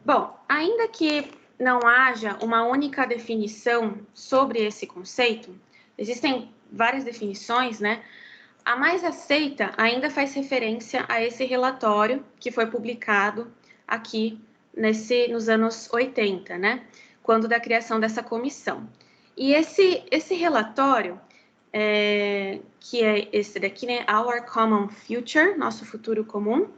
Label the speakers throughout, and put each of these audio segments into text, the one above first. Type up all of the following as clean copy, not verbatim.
Speaker 1: Bom, ainda que não haja uma única definição sobre esse conceito, existem várias definições, né? A mais aceita ainda faz referência a esse relatório que foi publicado aqui nos anos 80, né? Quando da criação dessa comissão. E esse relatório, que é esse daqui, né? Our Common Future, nosso futuro comum,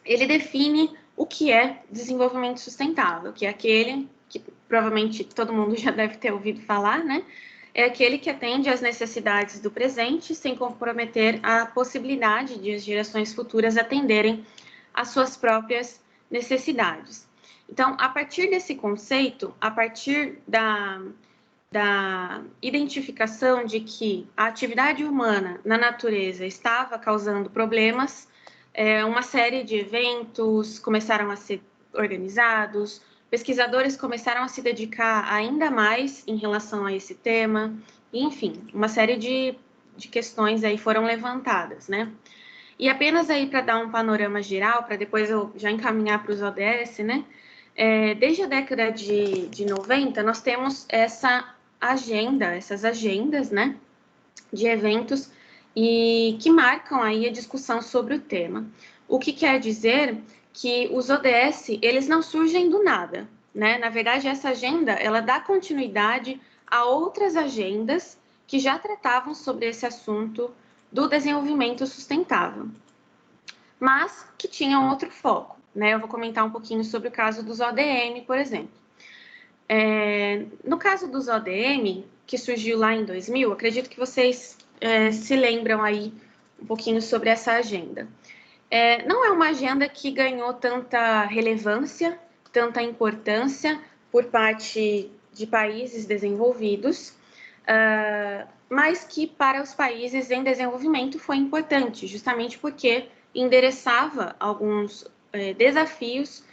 Speaker 1: ele define o que é desenvolvimento sustentável, que é aquele que provavelmente todo mundo já deve ter ouvido falar, né? É aquele que atende às necessidades do presente sem comprometer a possibilidade de as gerações futuras atenderem às suas próprias necessidades. Então, a partir desse conceito, a partir da identificação de que a atividade humana na natureza estava causando problemas, uma série de eventos começaram a ser organizados, pesquisadores começaram a se dedicar ainda mais em relação a esse tema, enfim, uma série de questões aí foram levantadas, né? E apenas aí para dar um panorama geral, para depois eu já encaminhar para os ODS, né? Desde a década de 90, nós temos essas agendas, né? De eventos e que marcam aí a discussão sobre o tema. O que quer dizer que os ODS, eles não surgem do nada, né? Na verdade, essa agenda, ela dá continuidade a outras agendas que já tratavam sobre esse assunto do desenvolvimento sustentável, mas que tinham outro foco, né? Eu vou comentar um pouquinho sobre o caso dos ODM, por exemplo. No caso dos ODM, que surgiu lá em 2000, acredito que vocês se lembram aí um pouquinho sobre essa agenda. Não é uma agenda que ganhou tanta relevância, tanta importância por parte de países desenvolvidos, mas que para os países em desenvolvimento foi importante, justamente porque endereçava alguns desafios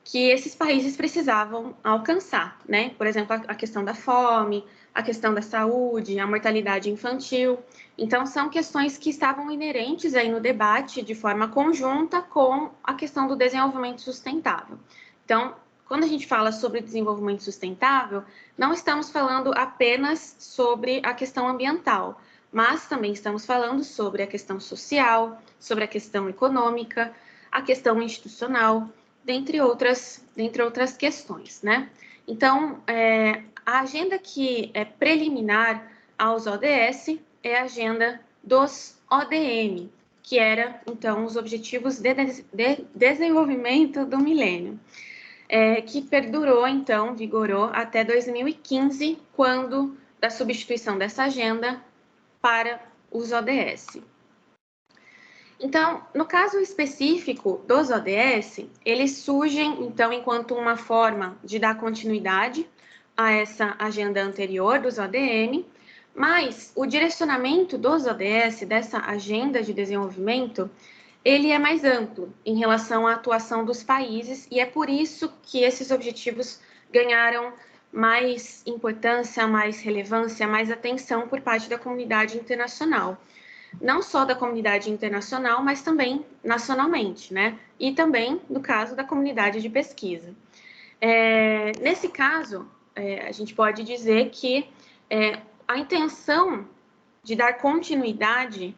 Speaker 1: que esses países precisavam alcançar, né? Por exemplo, a questão da fome, a questão da saúde, a mortalidade infantil. Então, são questões que estavam inerentes aí no debate de forma conjunta com a questão do desenvolvimento sustentável. Então, quando a gente fala sobre desenvolvimento sustentável, não estamos falando apenas sobre a questão ambiental, mas também estamos falando sobre a questão social, sobre a questão econômica, a questão institucional, dentre outras questões, né? Então, a agenda que é preliminar aos ODS é a agenda dos ODM, que era, então, os Objetivos de Desenvolvimento do Milênio, que perdurou, então, vigorou até 2015, quando da substituição dessa agenda para os ODS. Então, no caso específico dos ODS, eles surgem, então, enquanto uma forma de dar continuidade a essa agenda anterior dos ODM, mas o direcionamento dos ODS, dessa agenda de desenvolvimento, ele é mais amplo em relação à atuação dos países e é por isso que esses objetivos ganharam mais importância, mais relevância, mais atenção por parte da comunidade internacional. Não só da comunidade internacional, mas também nacionalmente, né? E também no caso da comunidade de pesquisa. Nesse caso, a gente pode dizer que a intenção de dar continuidade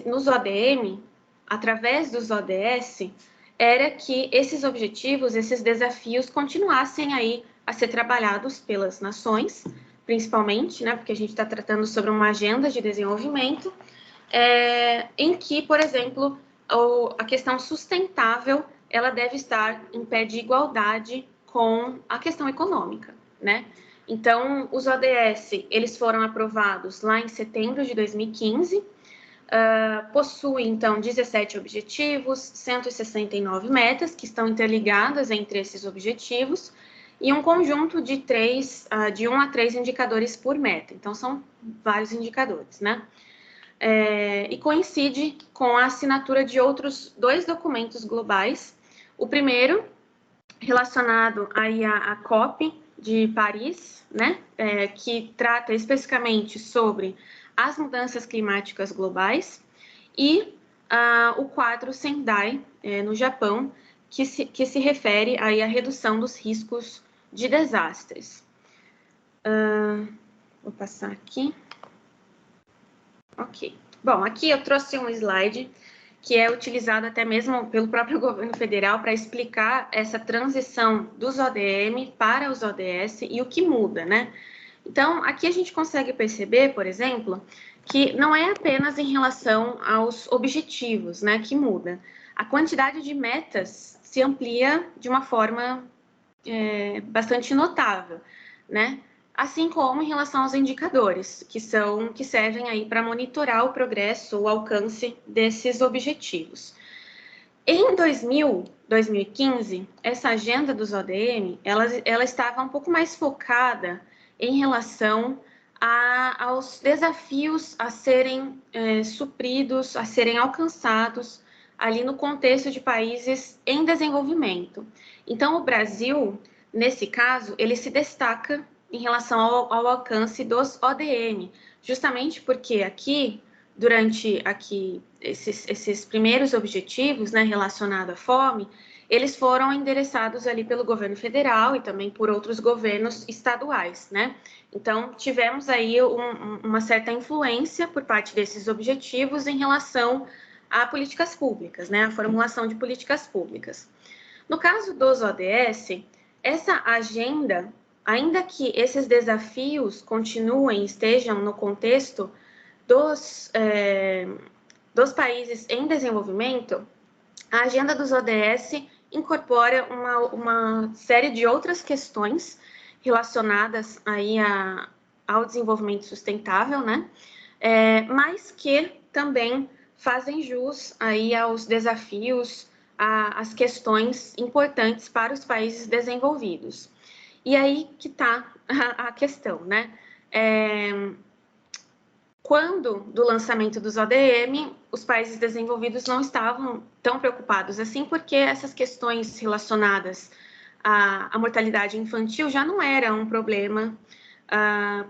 Speaker 1: nos ODM, através dos ODS, era que esses objetivos, esses desafios continuassem aí a ser trabalhados pelas nações, principalmente, né, porque a gente está tratando sobre uma agenda de desenvolvimento, em que, por exemplo, a questão sustentável, ela deve estar em pé de igualdade com a questão econômica, né? Então, os ODS, eles foram aprovados lá em setembro de 2015, possuem, então, 17 objetivos, 169 metas, que estão interligadas entre esses objetivos, e um conjunto de 1 a 3 indicadores por meta. Então, são vários indicadores, né? E coincide com a assinatura de outros 2 documentos globais. O primeiro, relacionado aí à COP de Paris, né? Que trata especificamente sobre as mudanças climáticas globais, e o quadro Sendai, no Japão, que se refere aí à redução dos riscos de desastres. Vou passar aqui. Ok. Bom, aqui eu trouxe um slide que é utilizado até mesmo pelo próprio governo federal para explicar essa transição dos ODM para os ODS e o que muda, né? Então, aqui a gente consegue perceber, por exemplo, que não é apenas em relação aos objetivos, né, que muda. A quantidade de metas se amplia de uma forma bastante notável, né? Assim como em relação aos indicadores, que servem aí para monitorar o progresso, o alcance desses objetivos. Em 2015, essa agenda dos ODM, ela estava um pouco mais focada em relação aos desafios a serem supridos, a serem alcançados ali no contexto de países em desenvolvimento. Então, o Brasil, nesse caso, ele se destaca em relação ao alcance dos ODM, justamente porque aqui, durante esses primeiros objetivos, né, relacionados à fome, eles foram endereçados ali pelo governo federal e também por outros governos estaduais, né? Então, tivemos aí uma certa influência por parte desses objetivos em relação a políticas públicas, né? A formulação de políticas públicas. No caso dos ODS, essa agenda, ainda que esses desafios continuem, estejam no contexto dos países em desenvolvimento, a agenda dos ODS incorpora uma série de outras questões relacionadas aí ao desenvolvimento sustentável, né? Mas que também fazem jus aí aos desafios, às questões importantes para os países desenvolvidos. E aí que está a questão, né? Quando do lançamento dos ODM, os países desenvolvidos não estavam tão preocupados assim, porque essas questões relacionadas à mortalidade infantil já não eram um problema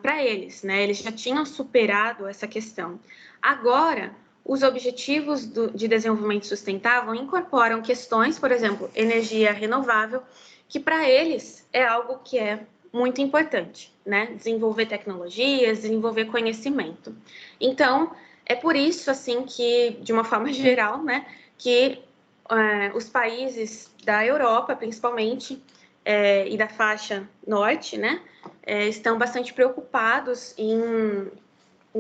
Speaker 1: para eles, né? Eles já tinham superado essa questão. Agora, os objetivos de desenvolvimento sustentável incorporam questões, por exemplo, energia renovável, que para eles é algo que é muito importante, né? Desenvolver tecnologias, desenvolver conhecimento. Então, é por isso, assim, que, de uma forma geral, né, que os países da Europa, principalmente, e da faixa norte, né, estão bastante preocupados em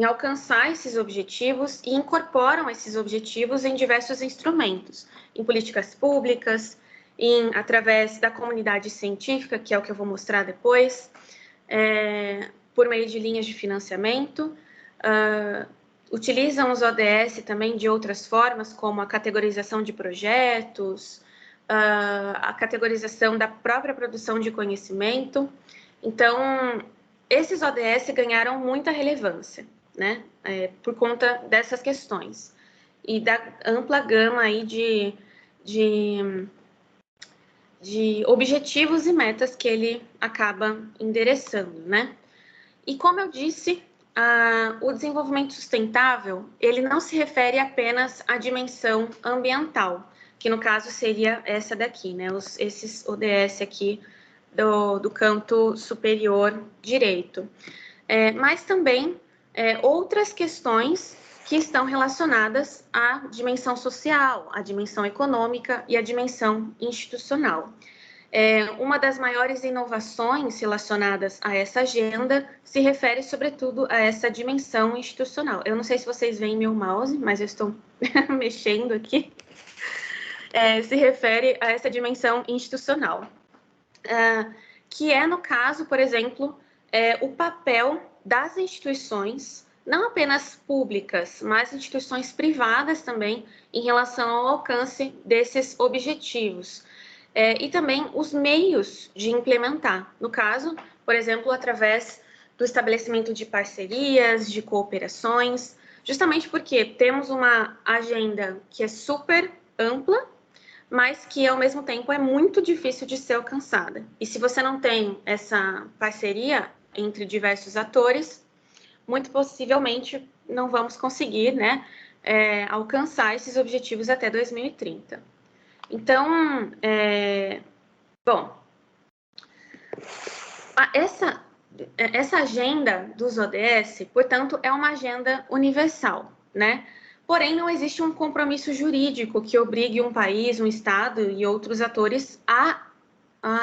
Speaker 1: alcançar esses objetivos e incorporam esses objetivos em diversos instrumentos, em políticas públicas, através da comunidade científica, que é o que eu vou mostrar depois, por meio de linhas de financiamento, utilizam os ODS também de outras formas, como a categorização de projetos, a categorização da própria produção de conhecimento. Então, esses ODS ganharam muita relevância, né, por conta dessas questões e da ampla gama aí de objetivos e metas que ele acaba endereçando, né? E como eu disse, o desenvolvimento sustentável, ele não se refere apenas à dimensão ambiental, que no caso seria essa daqui, né? Esses ODS aqui do canto superior direito. Mas também outras questões que estão relacionadas à dimensão social, à dimensão econômica e à dimensão institucional. Uma das maiores inovações relacionadas a essa agenda se refere, sobretudo, a essa dimensão institucional. Eu não sei se vocês veem meu mouse, mas eu estou mexendo aqui. Se refere a essa dimensão institucional, que é, no caso, por exemplo, o papel das instituições, não apenas públicas, mas instituições privadas também, em relação ao alcance desses objetivos. E também os meios de implementar, no caso, por exemplo, através do estabelecimento de parcerias, de cooperações, justamente porque temos uma agenda que é super ampla, mas que, ao mesmo tempo, é muito difícil de ser alcançada. E se você não tem essa parceria entre diversos atores, muito possivelmente não vamos conseguir, né, alcançar esses objetivos até 2030. Então, bom, essa agenda dos ODS, portanto, é uma agenda universal, né? Porém, não existe um compromisso jurídico que obrigue um país, um Estado e outros atores a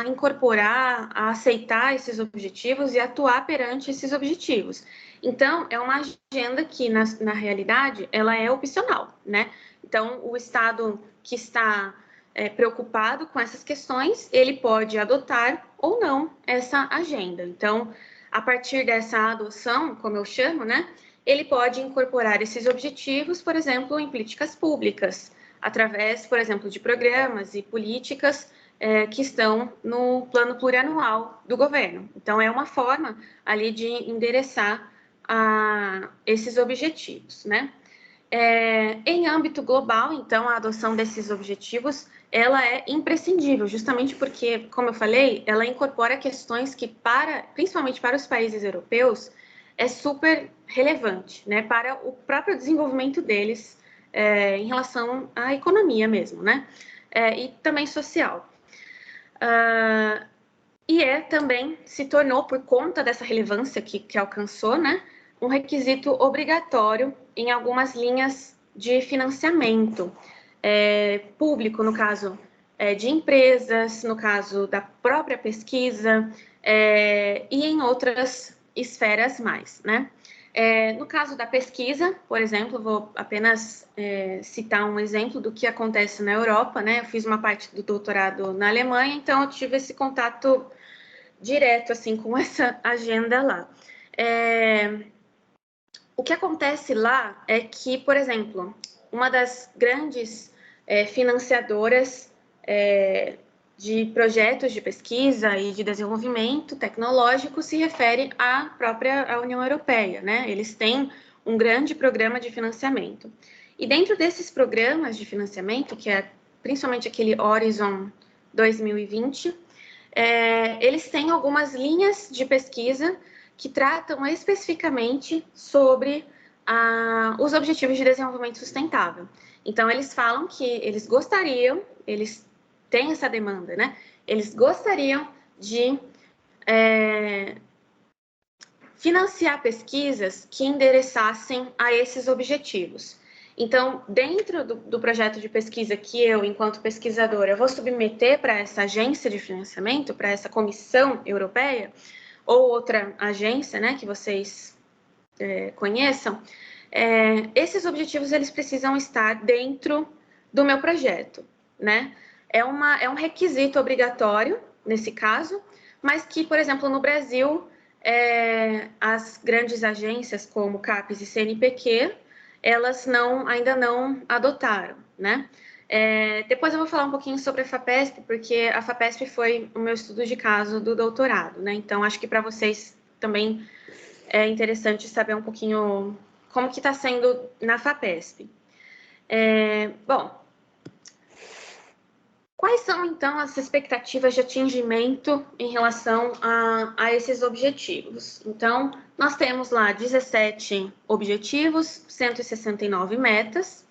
Speaker 1: incorporar, a aceitar esses objetivos e atuar perante esses objetivos. Então, é uma agenda que, na realidade, ela é opcional, né? Então, o Estado que está preocupado com essas questões, ele pode adotar ou não essa agenda. Então, a partir dessa adoção, como eu chamo, né? Ele pode incorporar esses objetivos, por exemplo, em políticas públicas, através, por exemplo, de programas e políticas que estão no plano plurianual do governo. Então, é uma forma ali de endereçar esses objetivos, né? Em âmbito global, então, a adoção desses objetivos, ela é imprescindível, justamente porque, como eu falei, ela incorpora questões que, principalmente para os países europeus, é super relevante, né, para o próprio desenvolvimento deles em relação à economia mesmo, né, e também social. E também se tornou, por conta dessa relevância que alcançou, né, um requisito obrigatório em algumas linhas de financiamento público, no caso de empresas, no caso da própria pesquisa e em outras esferas mais, né? No caso da pesquisa, por exemplo, vou apenas citar um exemplo do que acontece na Europa, né? Eu fiz uma parte do doutorado na Alemanha, então eu tive esse contato direto, assim, com essa agenda lá. O que acontece lá é que, por exemplo, uma das grandes financiadoras de projetos de pesquisa e de desenvolvimento tecnológico se refere à própria União Europeia, né? Eles têm um grande programa de financiamento. E dentro desses programas de financiamento, que é principalmente aquele Horizon 2020, eles têm algumas linhas de pesquisa que tratam especificamente sobre os Objetivos de Desenvolvimento Sustentável. Então, eles falam que eles gostariam, eles têm essa demanda, né? Eles gostariam de financiar pesquisas que endereçassem a esses objetivos. Então, dentro do projeto de pesquisa que eu, enquanto pesquisadora, vou submeter para essa agência de financiamento, para essa comissão europeia, ou outra agência, né, que vocês conheçam, esses objetivos eles precisam estar dentro do meu projeto, né? É um requisito obrigatório nesse caso, mas que, por exemplo, no Brasil, as grandes agências como CAPES e CNPq, elas ainda não adotaram, né? Depois eu vou falar um pouquinho sobre a FAPESP, porque a FAPESP foi o meu estudo de caso do doutorado, né? Então, acho que para vocês também é interessante saber um pouquinho como que está sendo na FAPESP. Bom, quais são, então, as expectativas de atingimento em relação a esses objetivos? Então, nós temos lá 17 objetivos, 169 metas,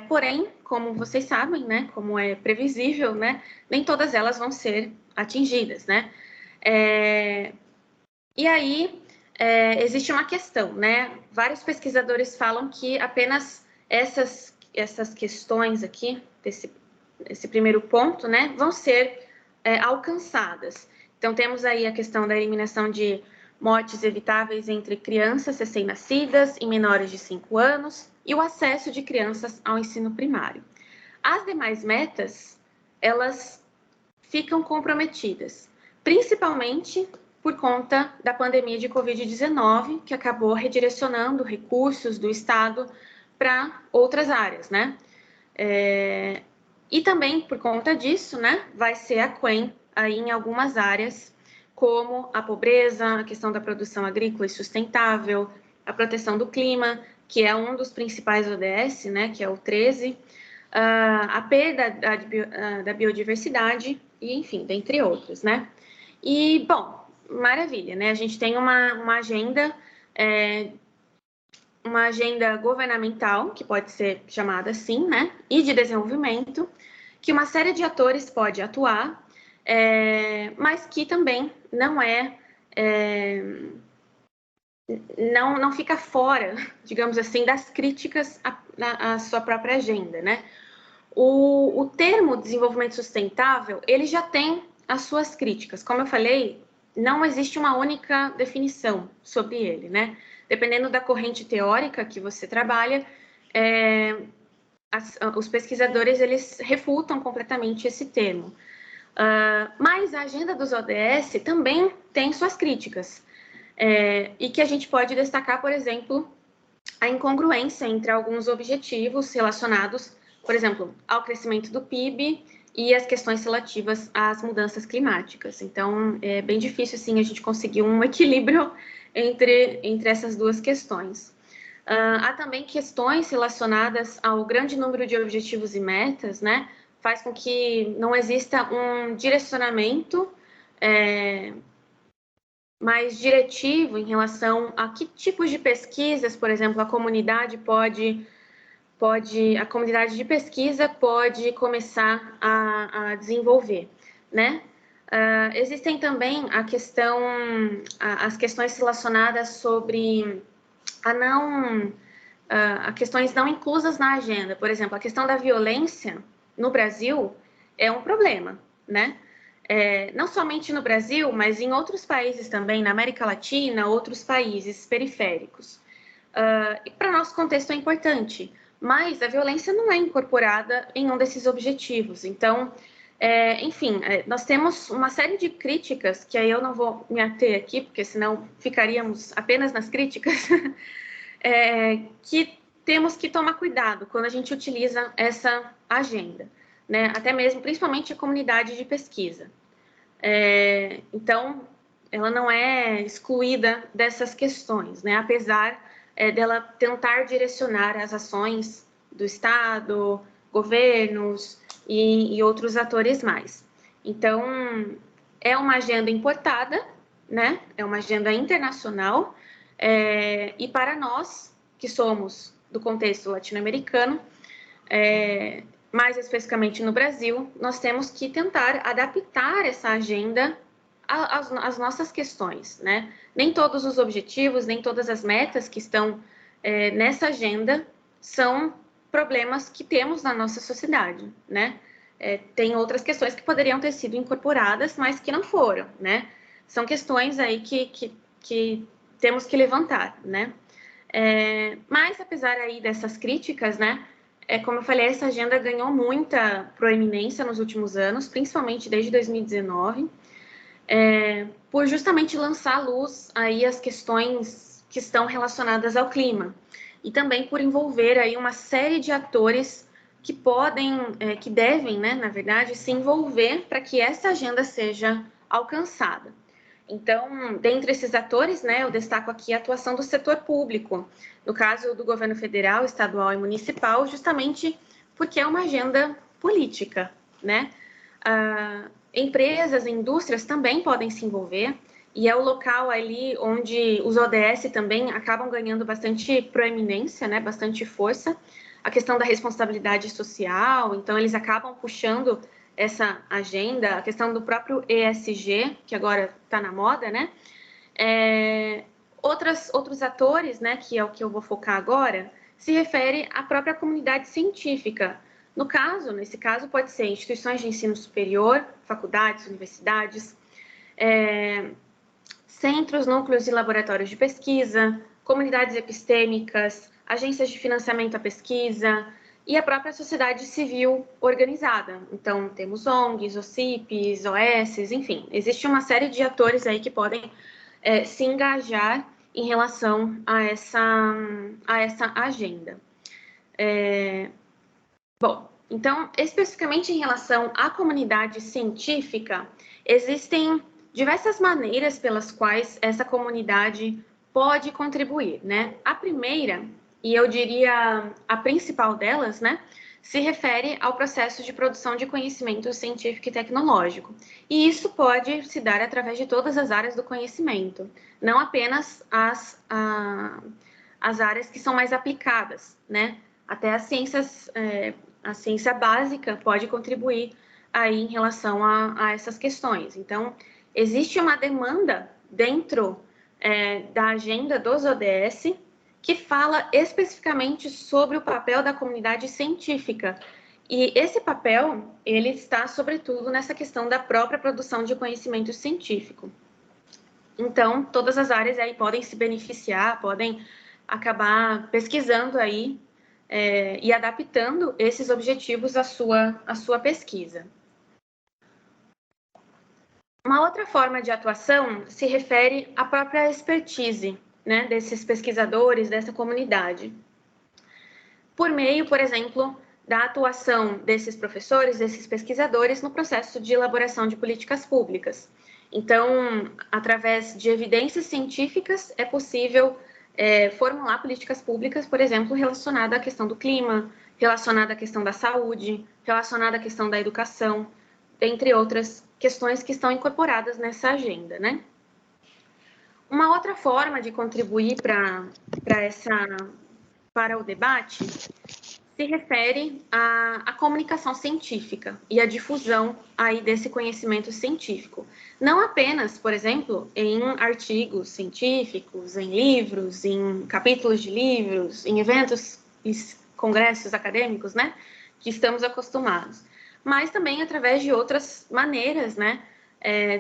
Speaker 1: porém, como vocês sabem, né, como é previsível, né, nem todas elas vão ser atingidas, né? E aí, existe uma questão, né? Vários pesquisadores falam que apenas essas questões aqui, esse primeiro ponto, né, vão ser alcançadas. Então, temos aí a questão da eliminação de mortes evitáveis entre crianças recém-nascidas e menores de 5 anos e o acesso de crianças ao ensino primário. As demais metas, elas ficam comprometidas, principalmente por conta da pandemia de Covid-19, que acabou redirecionando recursos do Estado para outras áreas, né? E também, por conta disso, né, vai ser aquém aí em algumas áreas, como a pobreza, a questão da produção agrícola e sustentável, a proteção do clima, que é um dos principais ODS, né, que é o 13, a perda da biodiversidade, e enfim, dentre outros, né? E, bom, maravilha, né? A gente tem uma agenda governamental, que pode ser chamada assim, né? E de desenvolvimento, que uma série de atores pode atuar, mas que também não fica fora, digamos assim, das críticas à sua própria agenda, né? O termo desenvolvimento sustentável, ele já tem as suas críticas. Como eu falei, não existe uma única definição sobre ele, né? Dependendo da corrente teórica que você trabalha, os pesquisadores, eles refutam completamente esse termo. Mas a agenda dos ODS também tem suas críticas, e que a gente pode destacar, por exemplo, a incongruência entre alguns objetivos relacionados, por exemplo, ao crescimento do PIB e as questões relativas às mudanças climáticas. Então, é bem difícil, assim, a gente conseguir um equilíbrio entre essas duas questões. Há também questões relacionadas ao grande número de objetivos e metas, né? Faz com que não exista um direcionamento mais diretivo em relação a que tipos de pesquisas, por exemplo, a comunidade a comunidade de pesquisa pode começar a desenvolver, né? Existem também as questões relacionadas sobre a questões não inclusas na agenda. Por exemplo, a questão da violência no Brasil é um problema, né? Não somente no Brasil, mas em outros países também, na América Latina, outros países periféricos. E para nosso contexto é importante, mas a violência não é incorporada em um desses objetivos. Então, enfim, nós temos uma série de críticas, que aí eu não vou me ater aqui, porque senão ficaríamos apenas nas críticas, que temos que tomar cuidado quando a gente utiliza essa agenda, né? Até mesmo, principalmente a comunidade de pesquisa. Então, ela não é excluída dessas questões, né? Apesar dela tentar direcionar as ações do Estado, governos e outros atores mais. Então, é uma agenda importada, né? É uma agenda internacional, e para nós, que somos do contexto latino-americano, mais especificamente no Brasil, nós temos que tentar adaptar essa agenda às nossas questões, né? Nem todos os objetivos, nem todas as metas que estão nessa agenda são problemas que temos na nossa sociedade, né? Tem outras questões que poderiam ter sido incorporadas, mas que não foram, né? São questões aí que temos que levantar, né? Mas, apesar aí dessas críticas, né? Como eu falei, essa agenda ganhou muita proeminência nos últimos anos, principalmente desde 2019, por justamente lançar à luz aí as questões que estão relacionadas ao clima e também por envolver aí uma série de atores que que devem, né, na verdade, se envolver para que essa agenda seja alcançada. Então, dentre esses atores, né, eu destaco aqui a atuação do setor público, no caso do governo federal, estadual e municipal, justamente porque é uma agenda política, né? Empresas e indústrias também podem se envolver, e é o local ali onde os ODS também acabam ganhando bastante proeminência, né, bastante força. A questão da responsabilidade social, então eles acabam puxando essa agenda, a questão do próprio ESG, que agora está na moda, né? Outros atores, né, que é o que eu vou focar agora, se refere à própria comunidade científica. Nesse caso, pode ser instituições de ensino superior, faculdades, universidades, centros, núcleos e laboratórios de pesquisa, comunidades epistêmicas, agências de financiamento à pesquisa e a própria sociedade civil organizada. Então, temos ONGs, OCIPs, OS, enfim, existe uma série de atores aí que podem se engajar em relação a essa agenda. Bom, então, especificamente em relação à comunidade científica, existem diversas maneiras pelas quais essa comunidade pode contribuir, né? A primeira, e eu diria a principal delas, né, se refere ao processo de produção de conhecimento científico e tecnológico. E isso pode se dar através de todas as áreas do conhecimento, não apenas as áreas que são mais aplicadas, né? Até as ciências a ciência básica pode contribuir aí em relação a essas questões. Então, existe uma demanda dentro da agenda dos ODS que fala especificamente sobre o papel da comunidade científica. E esse papel, ele está, sobretudo, nessa questão da própria produção de conhecimento científico. Então, todas as áreas aí podem se beneficiar, podem acabar pesquisando aí e adaptando esses objetivos à sua pesquisa. Uma outra forma de atuação se refere à própria expertise, né, desses pesquisadores, dessa comunidade. Por meio, por exemplo, da atuação desses professores, desses pesquisadores no processo de elaboração de políticas públicas. Então, através de evidências científicas, é possível formular políticas públicas, por exemplo, relacionada à questão do clima, relacionada à questão da saúde, relacionada à questão da educação, entre outras questões que estão incorporadas nessa agenda, né? Uma outra forma de contribuir para o debate se refere à comunicação científica e à difusão aí desse conhecimento científico. Não apenas, por exemplo, em artigos científicos, em livros, em capítulos de livros, em eventos e congressos acadêmicos, né, que estamos acostumados, mas também através de outras maneiras, né,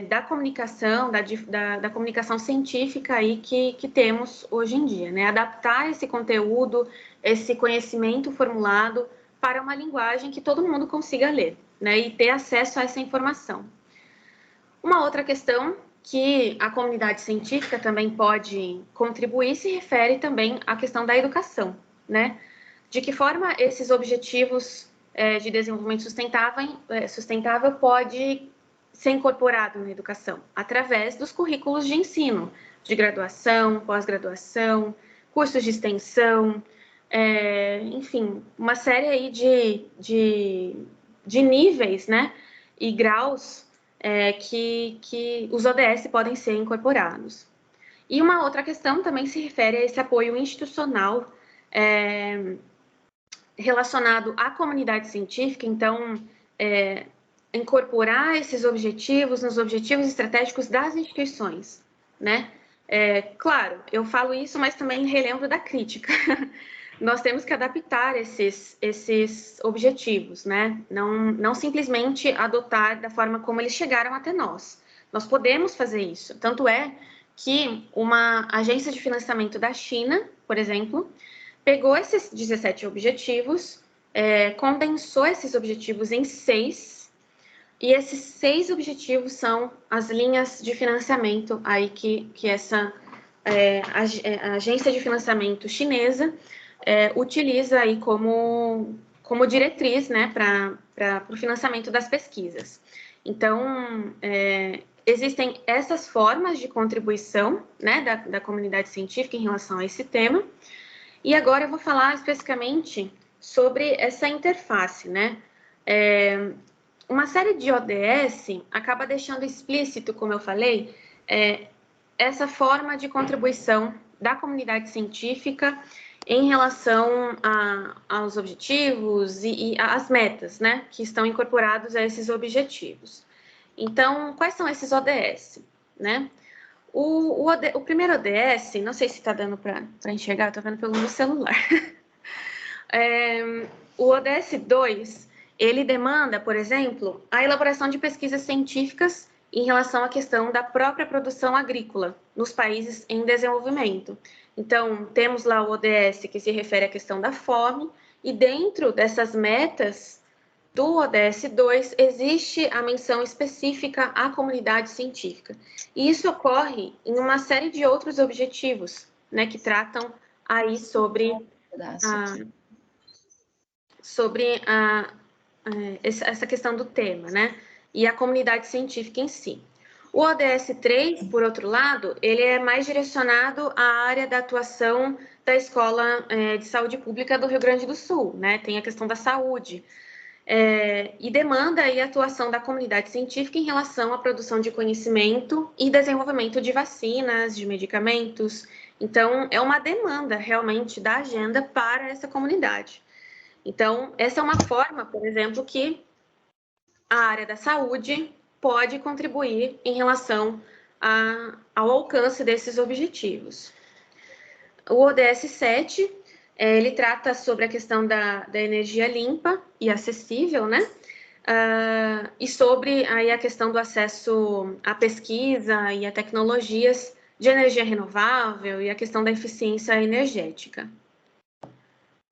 Speaker 1: da comunicação, da comunicação científica aí que temos hoje em dia, né? Adaptar esse conteúdo, esse conhecimento formulado para uma linguagem que todo mundo consiga ler, né? E ter acesso a essa informação. Uma outra questão que a comunidade científica também pode contribuir se refere também à questão da educação, né? De que forma esses objetivos de desenvolvimento sustentável pode ser incorporado na educação, através dos currículos de ensino, de graduação, pós-graduação, cursos de extensão, enfim, uma série aí de níveis, né, e graus que os ODS podem ser incorporados. E uma outra questão também se refere a esse apoio institucional relacionado à comunidade científica, então, incorporar esses objetivos nos objetivos estratégicos das instituições, né? Claro, eu falo isso, mas também relembro da crítica. Nós temos que adaptar esses objetivos, né? Não simplesmente adotar da forma como eles chegaram até nós. Nós podemos fazer isso. Tanto é que uma agência de financiamento da China, por exemplo, pegou esses 17 objetivos, condensou esses objetivos em 6, e esses 6 objetivos são as linhas de financiamento aí que essa agência de financiamento chinesa utiliza aí como diretriz, né, para o financiamento das pesquisas. Então, existem essas formas de contribuição, né, da comunidade científica em relação a esse tema. E agora eu vou falar especificamente sobre essa interface, né? Uma série de ODS acaba deixando explícito, como eu falei, essa forma de contribuição da comunidade científica em relação aos objetivos e às metas, né, que estão incorporados a esses objetivos. Então, quais são esses ODS, né? O primeiro ODS, não sei se está dando para enxergar, estou vendo pelo meu celular. O ODS 2, ele demanda, por exemplo, a elaboração de pesquisas científicas em relação à questão da própria produção agrícola nos países em desenvolvimento. Então, temos lá o ODS que se refere à questão da fome, e dentro dessas metas do ODS 2, existe a menção específica à comunidade científica. E isso ocorre em uma série de outros objetivos, né, que tratam aí sobre essa questão do tema, né, e a comunidade científica em si. O ODS 3, por outro lado, ele é mais direcionado à área da atuação da Escola de Saúde Pública do Rio Grande do Sul, né, tem a questão da saúde, e demanda aí a atuação da comunidade científica em relação à produção de conhecimento e desenvolvimento de vacinas, de medicamentos. Então, é uma demanda realmente da agenda para essa comunidade. Então, essa é uma forma, por exemplo, que a área da saúde pode contribuir em relação ao alcance desses objetivos. O ODS 7, ele trata sobre a questão da energia limpa e acessível, né? E sobre aí a questão do acesso à pesquisa e a tecnologias de energia renovável e a questão da eficiência energética.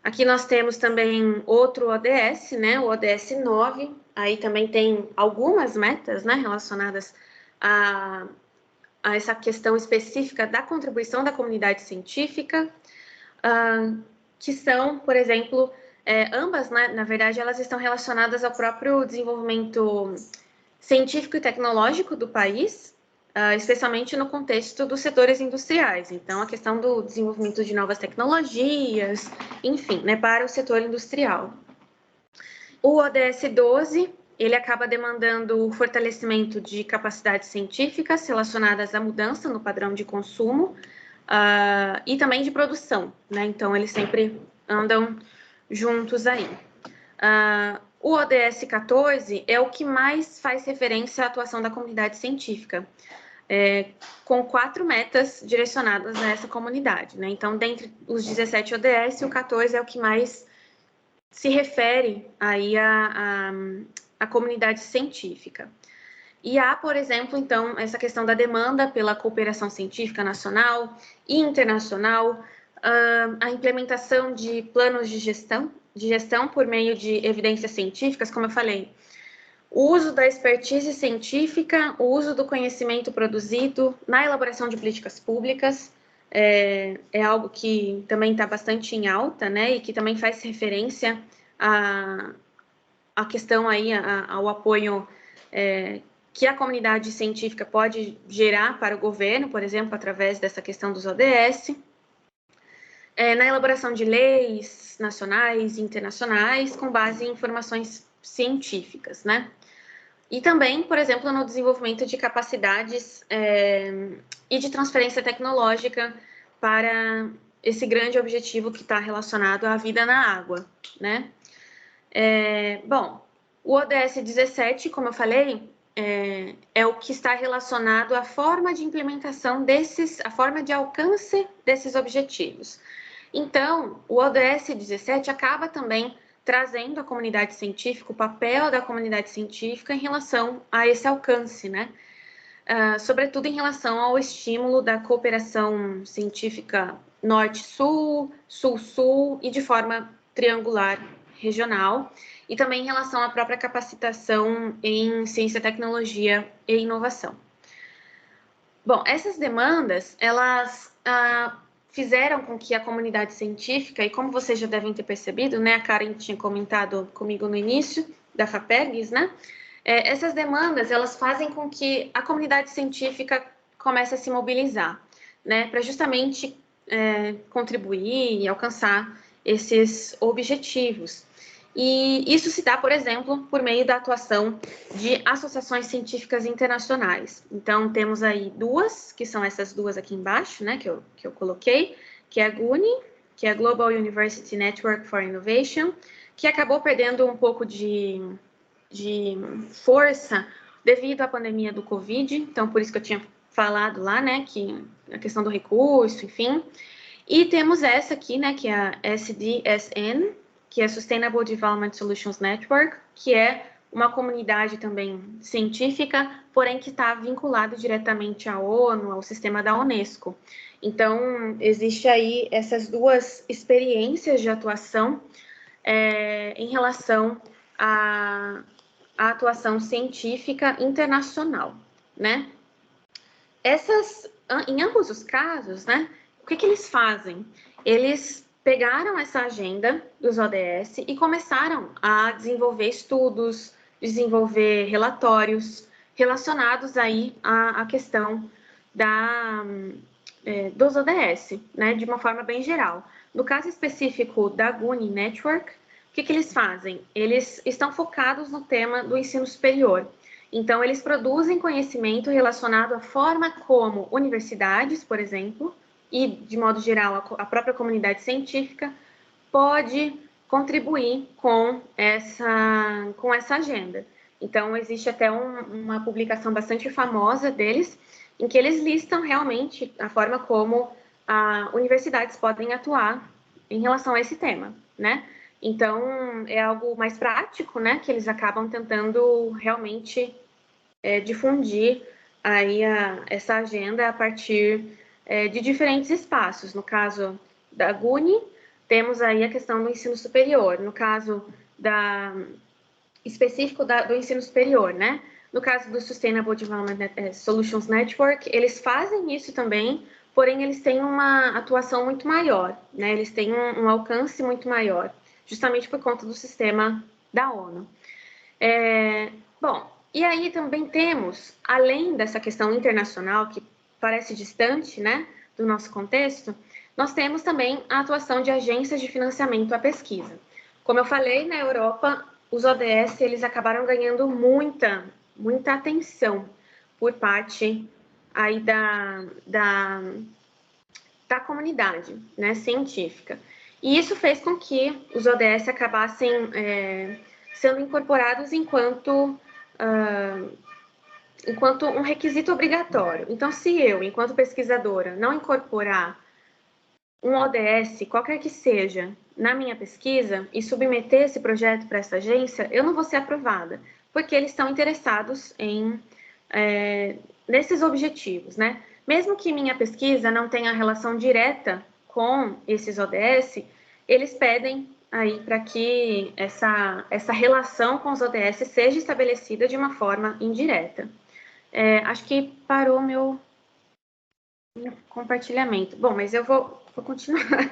Speaker 1: Aqui nós temos também outro ODS, né, o ODS 9, aí também tem algumas metas, né, relacionadas a essa questão específica da contribuição da comunidade científica, que são, por exemplo, ambas, né, na verdade, elas estão relacionadas ao próprio desenvolvimento científico e tecnológico do país, especialmente no contexto dos setores industriais. Então, a questão do desenvolvimento de novas tecnologias, enfim, né, para o setor industrial. O ODS 12, ele acaba demandando o fortalecimento de capacidades científicas relacionadas à mudança no padrão de consumo e também de produção, né? Então, eles sempre andam juntos aí. O ODS 14 é o que mais faz referência à atuação da comunidade científica, com 4 metas direcionadas a essa comunidade, né? Então, dentre os 17 ODS, o 14 é o que mais se refere aí à comunidade científica. E há, por exemplo, então, essa questão da demanda pela cooperação científica nacional e internacional, a implementação de planos de gestão por meio de evidências científicas, como eu falei, o uso da expertise científica, o uso do conhecimento produzido na elaboração de políticas públicas, é algo que também está bastante em alta, né, e que também faz referência à questão aí, ao apoio que a comunidade científica pode gerar para o governo, por exemplo, através dessa questão dos ODS, na elaboração de leis nacionais e internacionais com base em informações científicas, né? E também, por exemplo, no desenvolvimento de capacidades e de transferência tecnológica para esse grande objetivo que está relacionado à vida na água, né? Bom, o ODS 17, como eu falei, é o que está relacionado à forma de implementação a forma de alcance desses objetivos. Então, o ODS 17 acaba também trazendo a comunidade científica, o papel da comunidade científica em relação a esse alcance, né? Sobretudo em relação ao estímulo da cooperação científica norte-sul, sul-sul e de forma triangular regional, e também em relação à própria capacitação em ciência, tecnologia e inovação. Bom, essas demandas, elas fizeram com que a comunidade científica, e como vocês já devem ter percebido, né, a Karen tinha comentado comigo no início da FAPERGS, né, essas demandas, elas fazem com que a comunidade científica comece a se mobilizar, né, para justamente contribuir e alcançar esses objetivos. E isso se dá, por exemplo, por meio da atuação de associações científicas internacionais. Então, temos aí duas, que são essas duas aqui embaixo, né, que eu coloquei, que é a GUNI, que é a Global University Network for Innovation, que acabou perdendo um pouco de força devido à pandemia do Covid, então por isso que eu tinha falado lá, né, que a questão do recurso, enfim. E temos essa aqui, né, que é a SDSN, que é Sustainable Development Solutions Network, que é uma comunidade também científica, porém que está vinculado diretamente à ONU, ao sistema da Unesco. Então, existe aí essas duas experiências de atuação em relação à atuação científica internacional, né? Em ambos os casos, né, o que eles fazem? Eles pegaram essa agenda dos ODS e começaram a desenvolver estudos, desenvolver relatórios relacionados aí à questão dos ODS, né, de uma forma bem geral. No caso específico da GUNI Network, o que eles fazem? Eles estão focados no tema do ensino superior. Então, eles produzem conhecimento relacionado à forma como universidades, por exemplo, e, de modo geral, a própria comunidade científica pode contribuir com essa agenda. Então, existe até uma publicação bastante famosa deles, em que eles listam realmente a forma como universidades podem atuar em relação a esse tema, né? Então, é algo mais prático, né? Que eles acabam tentando realmente difundir aí essa agenda a partir de diferentes espaços. No caso da GUNI, temos aí a questão do ensino superior. No caso específico do ensino superior, né? No caso do Sustainable Development Solutions Network, eles fazem isso também, porém eles têm uma atuação muito maior, né? Eles têm um alcance muito maior, justamente por conta do sistema da ONU. Bom, e aí também temos, além dessa questão internacional, que parece distante, né, do nosso contexto, nós temos também a atuação de agências de financiamento à pesquisa. Como eu falei, na Europa, os ODS eles acabaram ganhando muita atenção por parte aí da comunidade, né, científica. E isso fez com que os ODS acabassem sendo incorporados enquanto um requisito obrigatório. Então, se eu, enquanto pesquisadora, não incorporar um ODS, qualquer que seja, na minha pesquisa e submeter esse projeto para essa agência, eu não vou ser aprovada, porque eles estão interessados nesses objetivos, né? Mesmo que minha pesquisa não tenha relação direta com esses ODS, eles pedem aí para que essa relação com os ODS seja estabelecida de uma forma indireta. Acho que parou meu compartilhamento. Bom, mas eu vou continuar.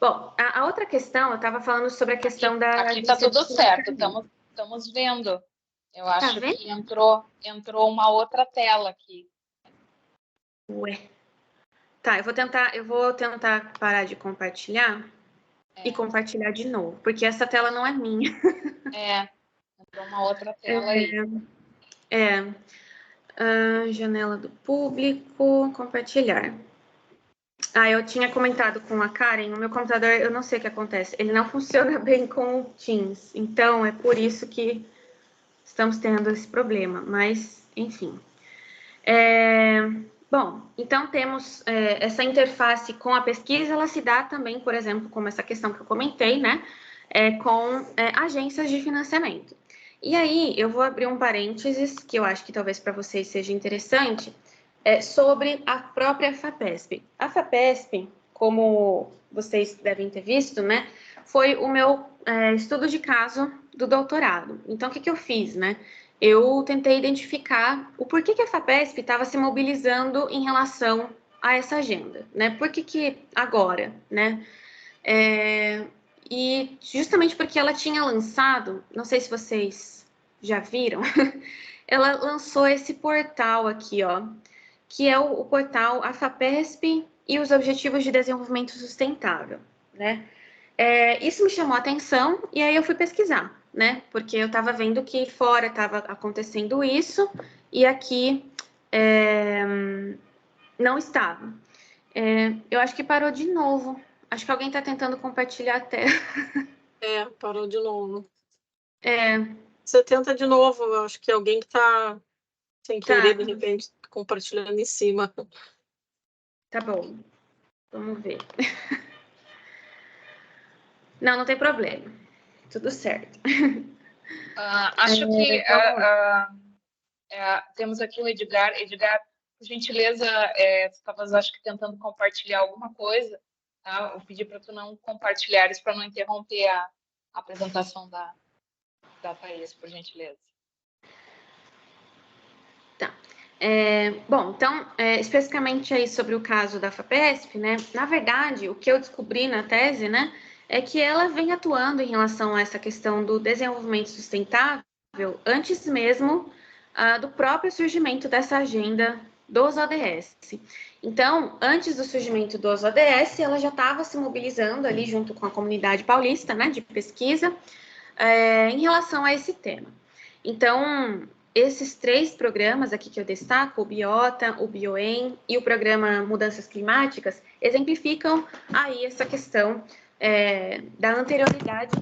Speaker 1: Bom, a outra questão, eu estava falando sobre a questão da...
Speaker 2: Aqui está tudo certo, estamos vendo. Eu acho que entrou uma outra tela aqui.
Speaker 1: Ué. Tá, eu vou tentar parar de compartilhar e compartilhar de novo, porque essa tela não é minha.
Speaker 2: Entrou uma outra tela aí.
Speaker 1: Janela do público, compartilhar. Eu tinha comentado com a Karen, o meu computador, eu não sei o que acontece, ele não funciona bem com o Teams, então é por isso que estamos tendo esse problema, mas, enfim. Bom, então temos essa interface com a pesquisa, ela se dá também, por exemplo, como essa questão que eu comentei, né, com agências de financiamento. E aí, eu vou abrir um parênteses, que eu acho que talvez para vocês seja interessante, sobre a própria FAPESP. A FAPESP, como vocês devem ter visto, né, foi o meu estudo de caso do doutorado. Então, o que eu fiz, né? Eu tentei identificar o porquê que a FAPESP estava se mobilizando em relação a essa agenda, né? Por que agora, né? E justamente porque ela tinha lançado, não sei se vocês já viram, ela lançou esse portal aqui, ó, que é o portal A FAPESP e os Objetivos de Desenvolvimento Sustentável, né? Isso me chamou a atenção e aí eu fui pesquisar, né? Porque eu estava vendo que fora estava acontecendo isso e aqui não estava. Eu acho que parou de novo. Acho que alguém está tentando compartilhar a tela.
Speaker 3: Parou de novo. Você tenta de novo, eu acho que alguém que está sem querer, de repente, compartilhando em cima.
Speaker 1: Tá bom. Vamos ver. Não tem problema. Tudo certo.
Speaker 2: Acho que temos aqui o Edgar. Edgar, por gentileza, tu estavas, acho que, tentando compartilhar alguma coisa, tá? Eu pedi para tu não compartilhares, para não interromper a apresentação da Thaís, por gentileza.
Speaker 1: Tá. Bom, então, especificamente aí sobre o caso da FAPESP, né? Na verdade, o que eu descobri na tese, né, é que ela vem atuando em relação a essa questão do desenvolvimento sustentável antes mesmo do próprio surgimento dessa agenda dos ODS. Então, antes do surgimento dos ODS, ela já estava se mobilizando ali junto com a comunidade paulista, né, de pesquisa, em relação a esse tema. Então, esses 3 programas aqui que eu destaco, o Biota, o Bioem e o programa Mudanças Climáticas, exemplificam aí essa questão da anterioridade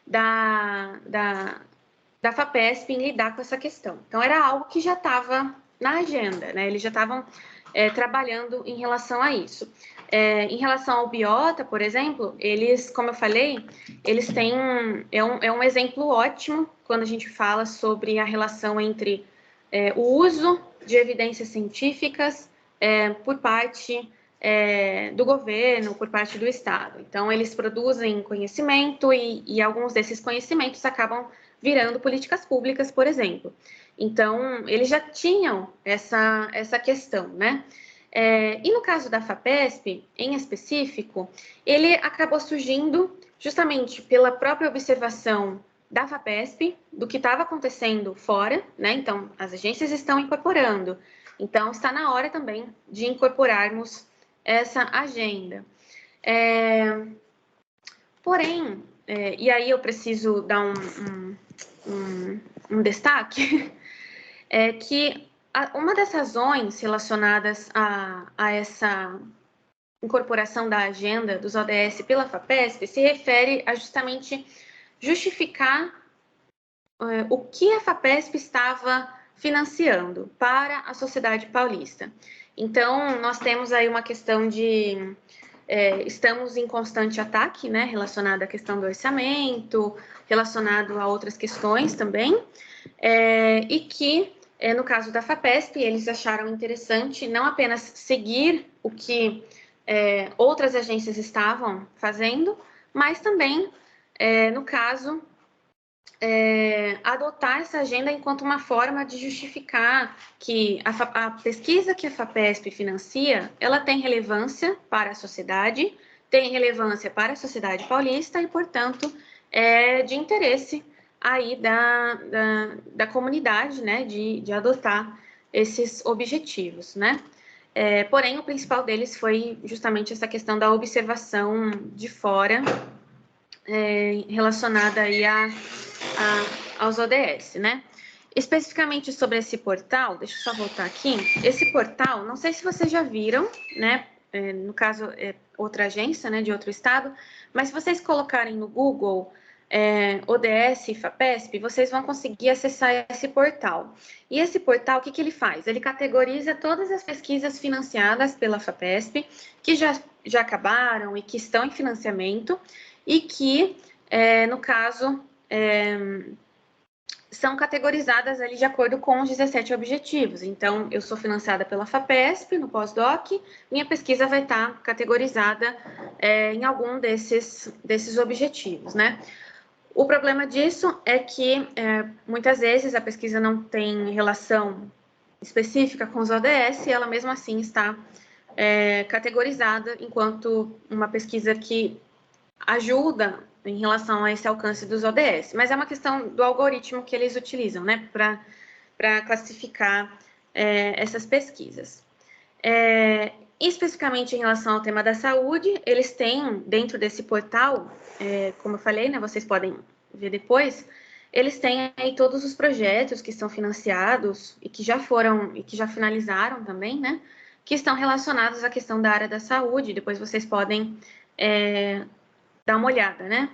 Speaker 1: da FAPESP em lidar com essa questão. Então, era algo que já estava na agenda, né? Eles já estavam trabalhando em relação a isso. Em relação ao biota, por exemplo, eles, como eu falei, eles têm um exemplo ótimo quando a gente fala sobre a relação entre o uso de evidências científicas por parte do governo, por parte do Estado. Então, eles produzem conhecimento e alguns desses conhecimentos acabam virando políticas públicas, por exemplo. Então, eles já tinham essa questão, né? E no caso da FAPESP, em específico, ele acabou surgindo justamente pela própria observação da FAPESP, do que estava acontecendo fora, né? Então, as agências estão incorporando. Então, está na hora também de incorporarmos essa agenda. Porém, e aí eu preciso dar um destaque, que uma das razões relacionadas a essa incorporação da agenda dos ODS pela FAPESP se refere a justamente justificar o que a FAPESP estava financiando para a sociedade paulista. Então, nós temos aí uma questão de... estamos em constante ataque, né, relacionado à questão do orçamento, relacionado a outras questões também, e que, no caso da FAPESP, eles acharam interessante não apenas seguir o que outras agências estavam fazendo, mas também, no caso, adotar essa agenda enquanto uma forma de justificar que a pesquisa que a FAPESP financia, ela tem relevância para a sociedade, tem relevância para a sociedade paulista e, portanto, é de interesse aí da comunidade, né, de adotar esses objetivos, né? Porém, o principal deles foi justamente essa questão da observação de fora, relacionada aí aos ODS, né? Especificamente sobre esse portal, deixa eu só voltar aqui. Esse portal, não sei se vocês já viram, né? No caso, outra agência, né, de outro estado, mas se vocês colocarem no Google ODS e FAPESP, vocês vão conseguir acessar esse portal. E esse portal, o que ele faz? Ele categoriza todas as pesquisas financiadas pela FAPESP, que já acabaram e que estão em financiamento, e que, no caso, são categorizadas ali de acordo com os 17 objetivos. Então, eu sou financiada pela FAPESP no pós-doc, minha pesquisa vai estar categorizada em algum desses objetivos, né? O problema disso é que, muitas vezes, a pesquisa não tem relação específica com os ODS e ela, mesmo assim, está categorizada enquanto uma pesquisa que ajuda em relação a esse alcance dos ODS, mas é uma questão do algoritmo que eles utilizam, né, para classificar essas pesquisas. Especificamente em relação ao tema da saúde, eles têm, dentro desse portal, como eu falei, né, vocês podem ver depois, eles têm aí todos os projetos que estão financiados e que já finalizaram também, né, que estão relacionados à questão da área da saúde. Depois vocês podem dar uma olhada, né?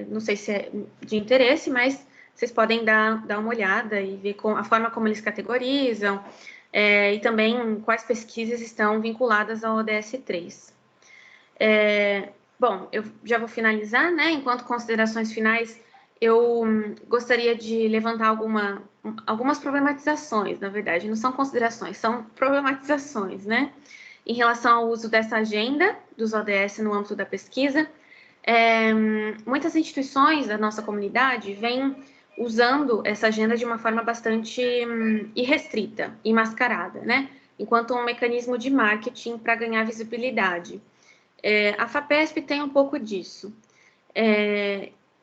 Speaker 1: Não sei se é de interesse, mas vocês podem dar uma olhada e ver a forma como eles categorizam, e também quais pesquisas estão vinculadas ao ODS 3. Bom, eu já vou finalizar, né? Enquanto considerações finais, eu gostaria de levantar algumas problematizações, na verdade, não são considerações, são problematizações, né? Em relação ao uso dessa agenda dos ODS no âmbito da pesquisa. Muitas instituições da nossa comunidade vêm usando essa agenda de uma forma bastante irrestrita e mascarada, né? Enquanto um mecanismo de marketing para ganhar visibilidade. A FAPESP tem um pouco disso,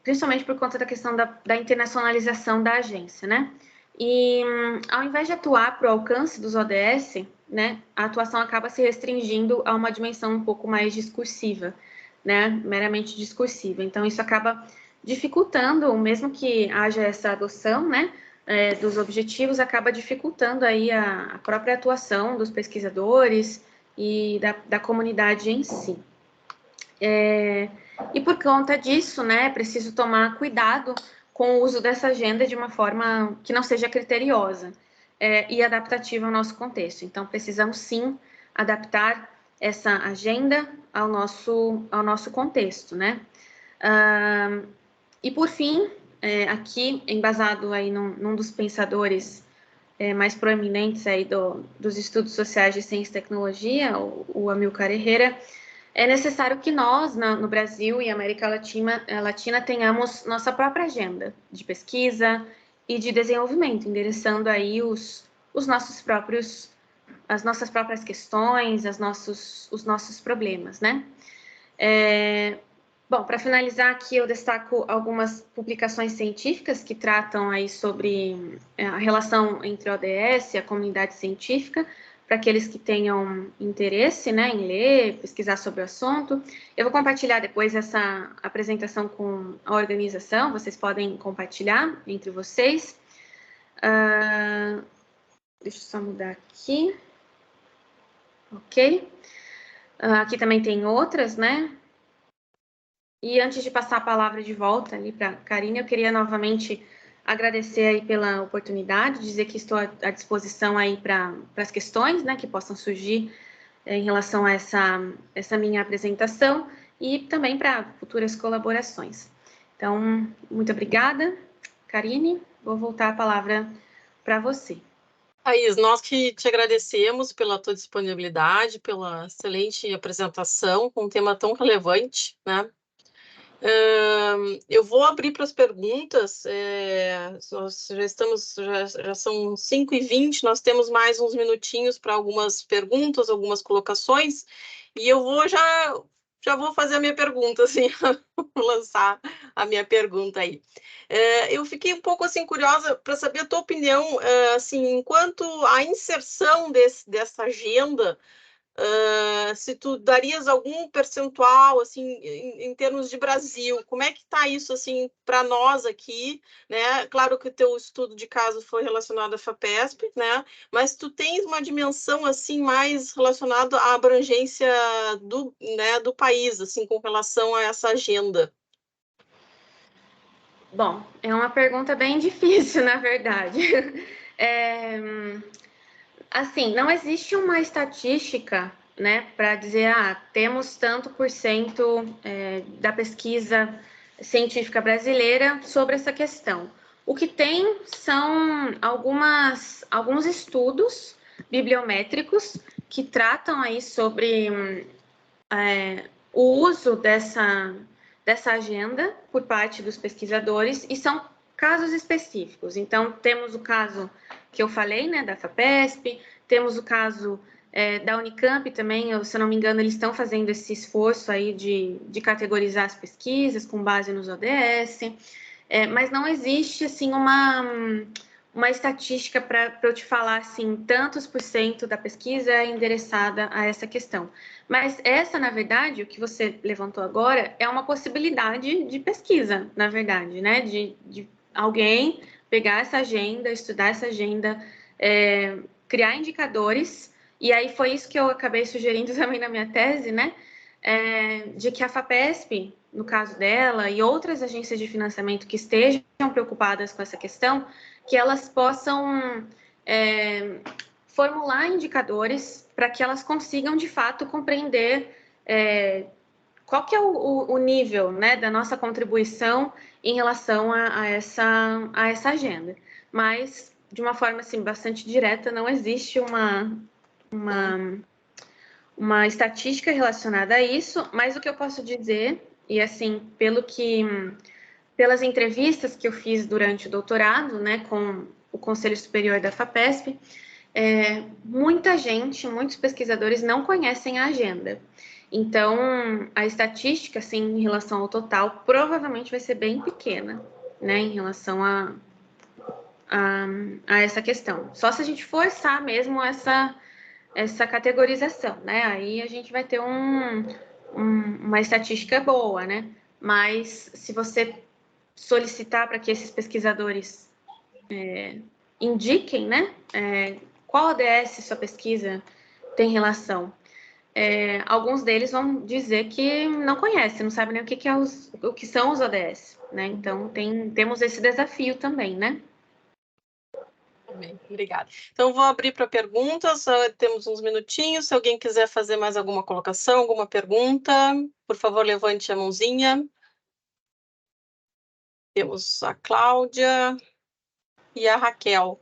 Speaker 1: principalmente por conta da questão da internacionalização da agência, né? E ao invés de atuar para o alcance dos ODS, né, a atuação acaba se restringindo a uma dimensão um pouco mais discursiva, né, meramente discursiva. Então, isso acaba dificultando, mesmo que haja essa adoção, né, dos objetivos, acaba dificultando aí a própria atuação dos pesquisadores e da comunidade em si. E por conta disso, né, é preciso tomar cuidado com o uso dessa agenda de uma forma que não seja criteriosa e adaptativa ao nosso contexto. Então, precisamos sim adaptar essa agenda ao nosso contexto, né? E por fim, aqui, embasado aí num dos pensadores mais proeminentes aí dos estudos sociais de ciência e tecnologia, o Amilcar Herrera, é necessário que nós, no Brasil e América Latina, tenhamos nossa própria agenda de pesquisa e de desenvolvimento, endereçando aí as nossas próprias questões, os nossos problemas, né? Bom, para finalizar aqui, eu destaco algumas publicações científicas que tratam aí sobre a relação entre a ODS e a comunidade científica, para aqueles que tenham interesse, né, em ler, pesquisar sobre o assunto. Eu vou compartilhar depois essa apresentação com a organização, vocês podem compartilhar entre vocês. Deixa eu só mudar aqui. Ok. Aqui também tem outras, né? E antes de passar a palavra de volta ali para a Karine, eu queria novamente agradecer aí pela oportunidade, dizer que estou à disposição aí para as questões, né, que possam surgir em relação a essa minha apresentação e também para futuras colaborações. Então, muito obrigada, Karine. Vou voltar a palavra para você.
Speaker 3: Thaís, nós que te agradecemos pela tua disponibilidade, pela excelente apresentação, com um tema tão relevante, né? Eu vou abrir para as perguntas. Nós já são 5h20, nós temos mais uns minutinhos para algumas perguntas, algumas colocações, e eu já vou fazer a minha pergunta, assim, vou lançar a minha pergunta aí. Eu fiquei um pouco assim curiosa para saber a tua opinião, assim, enquanto a inserção dessa agenda, se tu darias algum percentual, assim, em termos de Brasil, como é que está isso, assim, para nós aqui, né? Claro que o teu estudo de caso foi relacionado à FAPESP, né? Mas tu tens uma dimensão, assim, mais relacionada à abrangência do país, assim, com relação a essa agenda.
Speaker 1: Bom, é uma pergunta bem difícil, na verdade. Assim, não existe uma estatística, né, para dizer, temos tanto por cento da pesquisa científica brasileira sobre essa questão. O que tem são alguns estudos bibliométricos que tratam aí sobre o uso dessa agenda por parte dos pesquisadores e são casos específicos. Então, temos o caso que eu falei, né, da FAPESP, temos o caso da Unicamp também, se eu não me engano, eles estão fazendo esse esforço aí de categorizar as pesquisas com base nos ODS, mas não existe, assim, uma estatística para eu te falar, assim, tantos por cento da pesquisa é endereçada a essa questão. Mas essa, na verdade, o que você levantou agora, é uma possibilidade de pesquisa, na verdade, né? De alguém pegar essa agenda, estudar essa agenda, criar indicadores, e aí foi isso que eu acabei sugerindo também na minha tese, né? De que a FAPESP, no caso dela, e outras agências de financiamento que estejam preocupadas com essa questão, que elas possam formular indicadores para que elas consigam, de fato, compreender qual que é o nível, né, da nossa contribuição em relação a essa agenda. Mas, de uma forma assim, bastante direta, não existe uma estatística relacionada a isso, mas o que eu posso dizer, e assim, pelas entrevistas que eu fiz durante o doutorado, né, com o Conselho Superior da FAPESP, muitos pesquisadores não conhecem a agenda. Então, a estatística, assim, em relação ao total, provavelmente vai ser bem pequena, né, em relação a essa questão. Só se a gente forçar mesmo essa categorização, né, aí a gente vai ter uma estatística boa, né, mas se você solicitar para que esses pesquisadores indiquem, né, qual ODS sua pesquisa tem relação. alguns deles vão dizer que não conhecem, não sabem nem o que são os ODS, né? Então, temos esse desafio também, né?
Speaker 3: Bem, obrigada. Então, vou abrir para perguntas, temos uns minutinhos, se alguém quiser fazer mais alguma colocação, alguma pergunta, por favor, levante a mãozinha. Temos a Cláudia e a Raquel.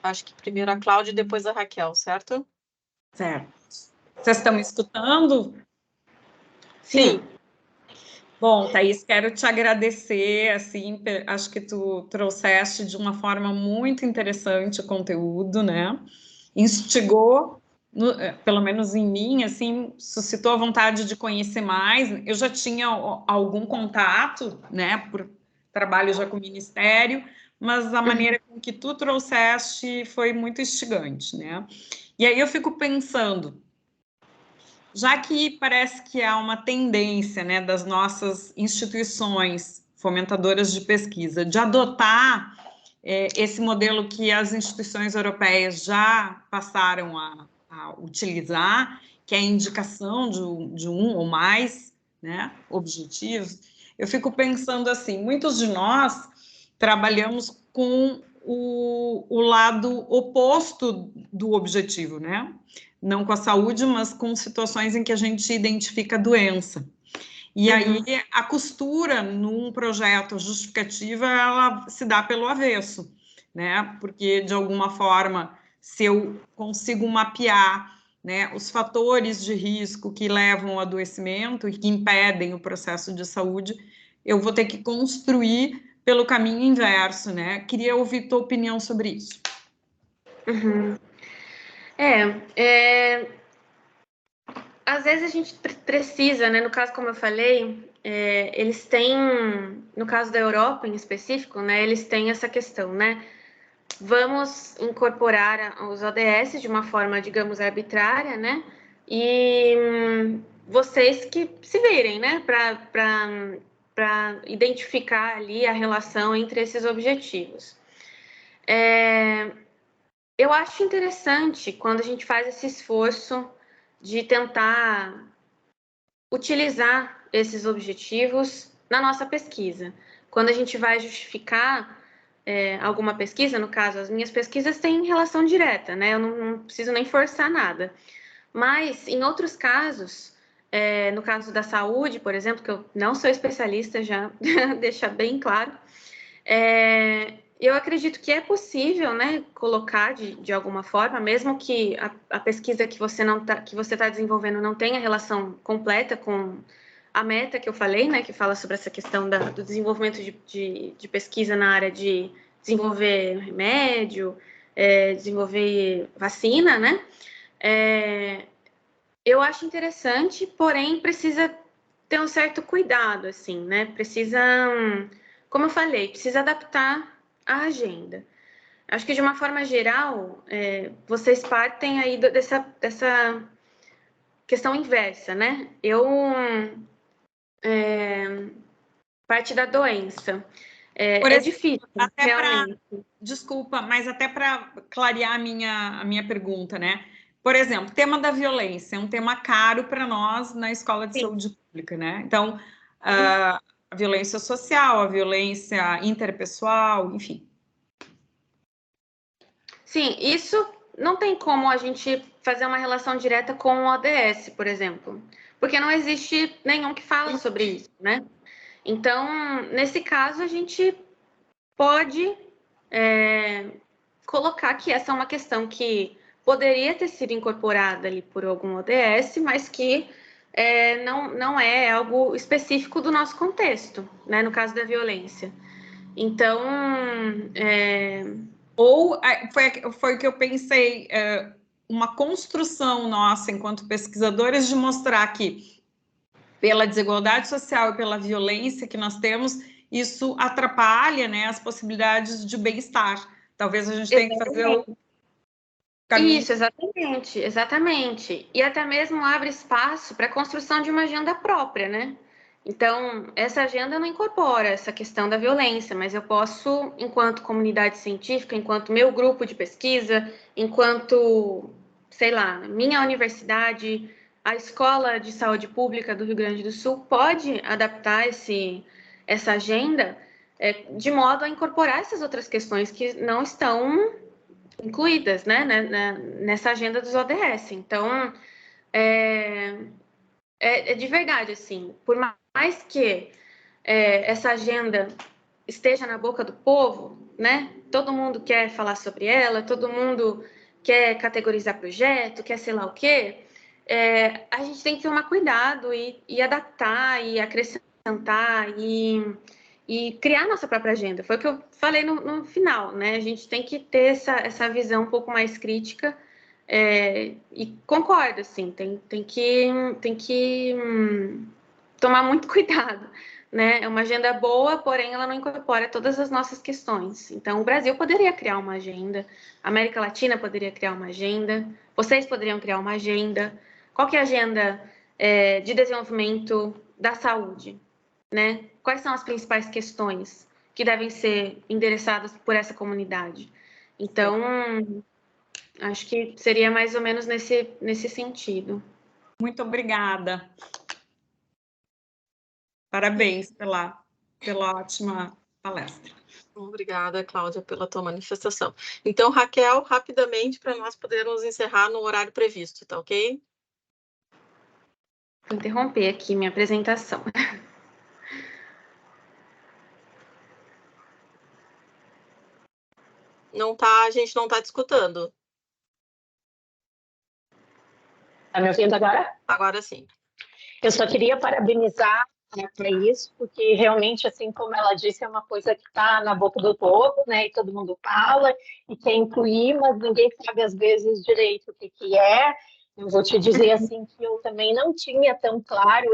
Speaker 3: Acho que primeiro a Cláudia e depois a Raquel, certo?
Speaker 4: Certo. Vocês estão me escutando?
Speaker 3: Sim.
Speaker 4: Bom, Thaís, quero te agradecer, assim, acho que tu trouxeste de uma forma muito interessante o conteúdo, né? Instigou, pelo menos em mim, assim, suscitou a vontade de conhecer mais. Eu já tinha algum contato, né, por trabalho já com o Ministério, mas a maneira com que tu trouxeste foi muito instigante, né? E aí eu fico pensando, já que parece que há uma tendência, né, das nossas instituições fomentadoras de pesquisa de adotar esse modelo que as instituições europeias já passaram a utilizar, que é a indicação de um ou mais, né, objetivos, eu fico pensando assim, muitos de nós trabalhamos com o lado oposto do objetivo, né? Não com a saúde, mas com situações em que a gente identifica a doença. E aí a costura num projeto justificativa, ela se dá pelo avesso, né? Porque, de alguma forma, se eu consigo mapear, né, os fatores de risco que levam ao adoecimento e que impedem o processo de saúde, eu vou ter que construir pelo caminho inverso, né? Queria ouvir tua opinião sobre isso.
Speaker 1: Às vezes a gente precisa, né? No caso, como eu falei, eles têm, no caso da Europa em específico, né? Eles têm essa questão, né? Vamos incorporar os ODS de uma forma, digamos, arbitrária, né? E vocês que se virem, né? Para identificar ali a relação entre esses objetivos. Eu acho interessante quando a gente faz esse esforço de tentar utilizar esses objetivos na nossa pesquisa. Quando a gente vai justificar alguma pesquisa, no caso, as minhas pesquisas têm relação direta, né? Eu não preciso nem forçar nada. Mas, em outros casos, no caso da saúde, por exemplo, que eu não sou especialista, já deixa bem claro, eu acredito que é possível, né, colocar de alguma forma, mesmo que a pesquisa que você está desenvolvendo não tenha relação completa com a meta que eu falei, né, que fala sobre essa questão do desenvolvimento de pesquisa na área de desenvolver remédio, desenvolver vacina, né? Eu acho interessante, porém precisa ter um certo cuidado, assim, né? Precisa, como eu falei, precisa adaptar a agenda. Acho que de uma forma geral, vocês partem aí dessa questão inversa, né? Parte da doença.
Speaker 4: Por exemplo,
Speaker 1: difícil, realmente.
Speaker 4: Desculpa, mas até para clarear a minha pergunta, né? Por exemplo, tema da violência é um tema caro para nós na Escola de Saúde Pública, né? Então, a violência social, a violência interpessoal, enfim.
Speaker 1: Sim, isso não tem como a gente fazer uma relação direta com o ODS, por exemplo, porque não existe nenhum que fala sobre isso, né? Então, nesse caso, a gente pode colocar que essa é uma questão que poderia ter sido incorporada ali por algum ODS, mas que não é algo específico do nosso contexto, né? No caso da violência. Então,
Speaker 4: Ou foi o que eu pensei, uma construção nossa enquanto pesquisadores de mostrar que pela desigualdade social e pela violência que nós temos, isso atrapalha, né, as possibilidades de bem-estar. Talvez a gente tenha que fazer o caminho.
Speaker 1: Isso, exatamente. E até mesmo abre espaço para a construção de uma agenda própria, né? Então, essa agenda não incorpora essa questão da violência, mas eu posso, enquanto comunidade científica, enquanto meu grupo de pesquisa, enquanto, sei lá, minha universidade, a Escola de Saúde Pública do Rio Grande do Sul pode adaptar essa agenda de modo a incorporar essas outras questões que não estão incluídas, né, nessa agenda dos ODS. Então, de verdade, assim, por mais que essa agenda esteja na boca do povo, né, todo mundo quer falar sobre ela, todo mundo quer categorizar projeto, quer sei lá o quê, a gente tem que tomar cuidado e adaptar e acrescentar e criar nossa própria agenda. Foi o que eu falei no final, né? A gente tem que ter essa visão um pouco mais crítica e concordo, assim, tem que tomar muito cuidado, né? É uma agenda boa, porém ela não incorpora todas as nossas questões. Então, o Brasil poderia criar uma agenda, a América Latina poderia criar uma agenda, vocês poderiam criar uma agenda. Qual que é a agenda de desenvolvimento da saúde, né? Quais são as principais questões que devem ser endereçadas por essa comunidade? Então, acho que seria mais ou menos nesse sentido.
Speaker 4: Muito obrigada. Parabéns pela ótima palestra.
Speaker 3: Obrigada, Cláudia, pela tua manifestação. Então, Raquel, rapidamente, para nós podermos encerrar no horário previsto, tá ok?
Speaker 1: Vou interromper aqui minha apresentação.
Speaker 3: Não tá, a gente não está te escutando.
Speaker 5: Tá me ouvindo agora?
Speaker 3: Agora sim.
Speaker 5: Eu só queria parabenizar a Thaís, porque realmente, assim como ela disse, é uma coisa que está na boca do povo, né? E todo mundo fala e quer incluir, mas ninguém sabe às vezes direito o que é. Eu vou te dizer assim que eu também não tinha tão claro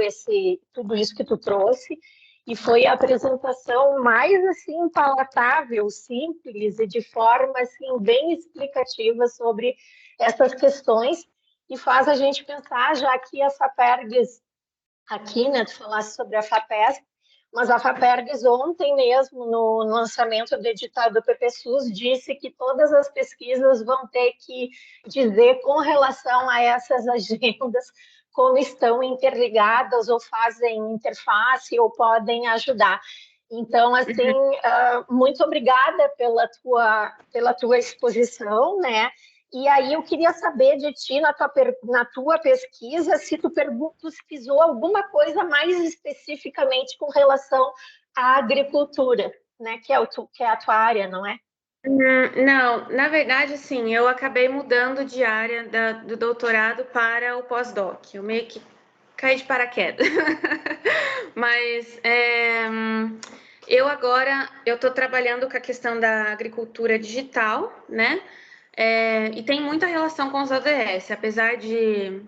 Speaker 5: tudo isso que tu trouxe. E foi a apresentação mais assim palatável, simples e de forma assim bem explicativa sobre essas questões, e faz a gente pensar, já que a FAPERGS aqui, né, tu falasse sobre a FAPESP, mas a FAPERGS ontem mesmo, no lançamento do edital do PPSUS, disse que todas as pesquisas vão ter que dizer com relação a essas agendas como estão interligadas ou fazem interface ou podem ajudar. Então, assim, muito obrigada pela tua exposição, né? E aí eu queria saber de ti, na tua pesquisa, se tu pesquisou alguma coisa mais especificamente com relação à agricultura, né? Que é a tua área, não é?
Speaker 1: Não, na verdade, sim, eu acabei mudando de área do doutorado para o pós-doc. Eu meio que caí de paraquedas. Mas eu agora estou trabalhando com a questão da agricultura digital, né? E tem muita relação com os ODS, apesar de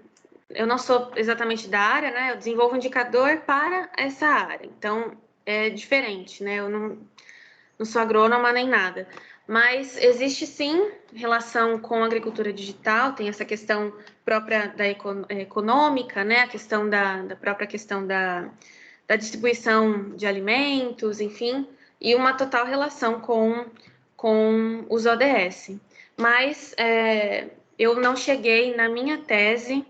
Speaker 1: eu não sou exatamente da área, né? Eu desenvolvo um indicador para essa área, então é diferente, né? Eu não sou agrônoma nem nada, mas existe sim relação com a agricultura digital, tem essa questão própria da econômica, né? A questão da própria questão da distribuição de alimentos, enfim, e uma total relação com os ODS. Mas eu não cheguei na minha tese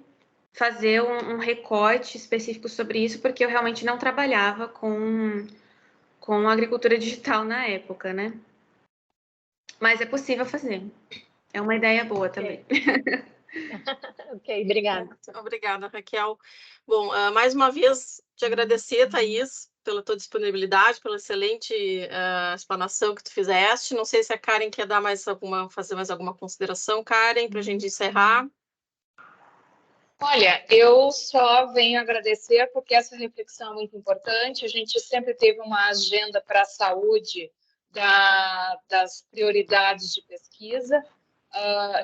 Speaker 1: fazer um recorte específico sobre isso, porque eu realmente não trabalhava com agricultura digital na época, né? Mas é possível fazer. É uma ideia boa também.
Speaker 5: Ok, obrigada.
Speaker 3: Obrigada, Raquel. Bom, mais uma vez, te agradecer, Thaís, pela tua disponibilidade, pela excelente explanação que tu fizeste. Não sei se a Karen quer fazer mais alguma consideração, Karen, para a gente encerrar.
Speaker 2: Olha, eu só venho agradecer porque essa reflexão é muito importante. A gente sempre teve uma agenda para a saúde das prioridades de pesquisa,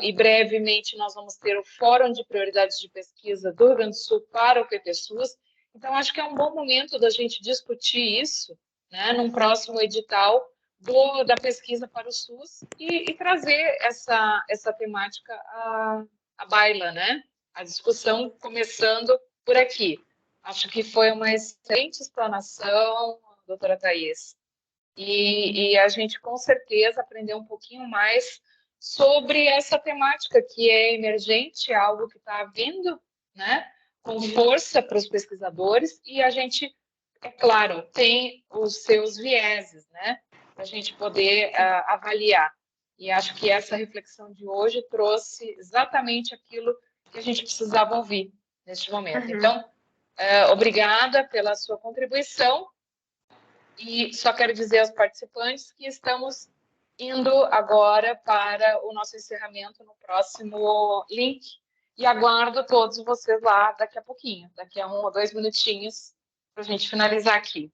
Speaker 2: e brevemente nós vamos ter o Fórum de Prioridades de Pesquisa do Rio Grande do Sul para o PPSUS. Então, acho que é um bom momento da gente discutir isso, né, num próximo edital da pesquisa para o SUS e trazer essa temática à baila, né? A discussão começando por aqui. Acho que foi uma excelente explanação, doutora Thais. E a gente, com certeza, aprendeu um pouquinho mais sobre essa temática que é emergente, algo que está vindo, né, com força para os pesquisadores, e a gente, é claro, tem os seus vieses, né, para a gente poder avaliar. E acho que essa reflexão de hoje trouxe exatamente aquilo que a gente precisava ouvir neste momento. Então, obrigada pela sua contribuição. E só quero dizer aos participantes que estamos indo agora para o nosso encerramento no próximo link. E aguardo todos vocês lá daqui a pouquinho, daqui a 1 ou 2 minutinhos, para a gente finalizar aqui.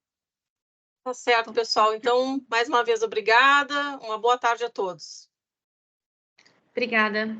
Speaker 3: Tá certo, pessoal. Então, mais uma vez, obrigada. Uma boa tarde a todos.
Speaker 1: Obrigada.